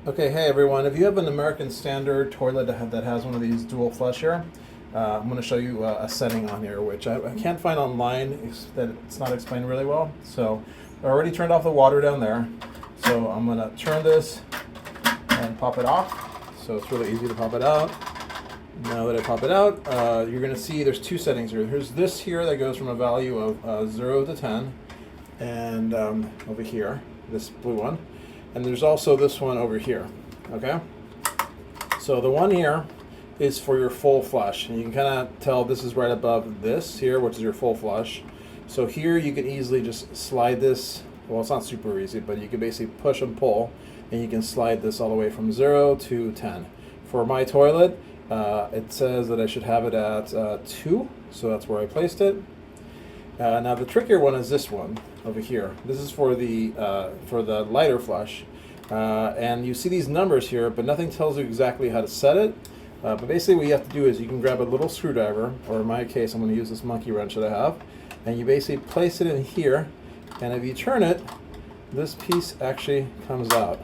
Okay, hey everyone. If you have an American Standard toilet that has one of these dual flush here, I'm going to show you a setting on here which I can't find online. That it's not explained really well. So I already turned off the water down there. So I'm going to turn this and pop it off. So it's really easy to pop it out. Now that I pop it out, you're going to see there's two settings here. There's this here that goes from a value of 0 to 10, and over here, this blue one. And there's also this one over here, okay? So the one here is for your full flush. And you can kind of tell this is right above this here, which is your full flush. So here you can easily just slide this, well, it's not super easy, but you can basically push and pull, and you can slide this all the way from 0 to 10. For my toilet, it says that I should have it at 2, so that's where I placed it. Now the trickier one is this one over here. This is for the lighter flush, and you see these numbers here, but nothing tells you exactly how to set it. But basically, what you have to do is you can grab a little screwdriver, or in my case, I'm going to use this monkey wrench that I have, and you basically place it in here. And if you turn it, this piece actually comes out.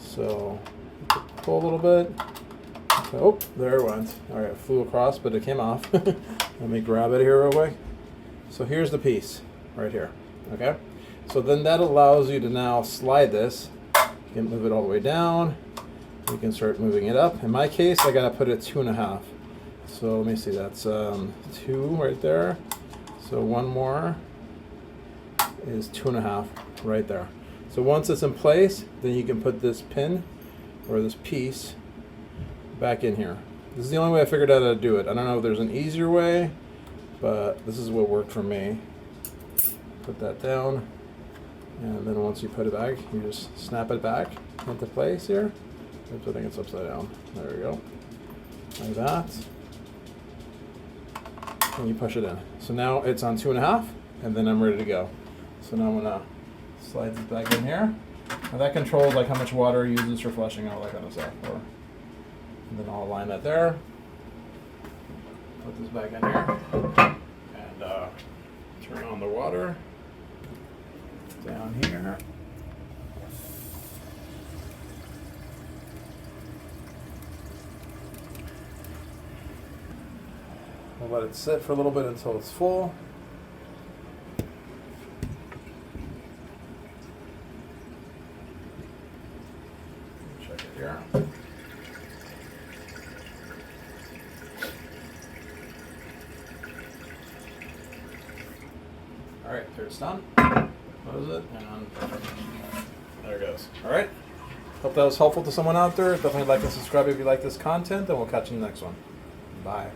So pull a little bit. Oh, there it went. All right, it flew across, but it came off. Let me grab it here real quick. So here's the piece right here, okay? So then that allows you to now slide this. You can move it all the way down. You can start moving it up. In my case, I gotta put it at 2.5. So let me see, that's 2 right there. So one more is 2.5 right there. So once it's in place, then you can put this pin or this piece back in here. This is the only way I figured out how to do it. I don't know if there's an easier way, but this is what worked for me. Put that down, and then once you put it back, you just snap it back into place here. Oops, I think it's upside down. There we go. Like that. And you push it in. So now it's on 2.5, and then I'm ready to go. So now I'm gonna slide this back in here. And that controls like how much water it uses for flushing and all that kind of stuff. And then I'll align that there. Put this back in here, and turn on the water down here. We'll let it sit for a little bit until it's full. Check it here. All right, there it's done. Close it, and there it goes. All right. Hope that was helpful to someone out there. Definitely like and subscribe if you like this content, and we'll catch you in the next one. Bye.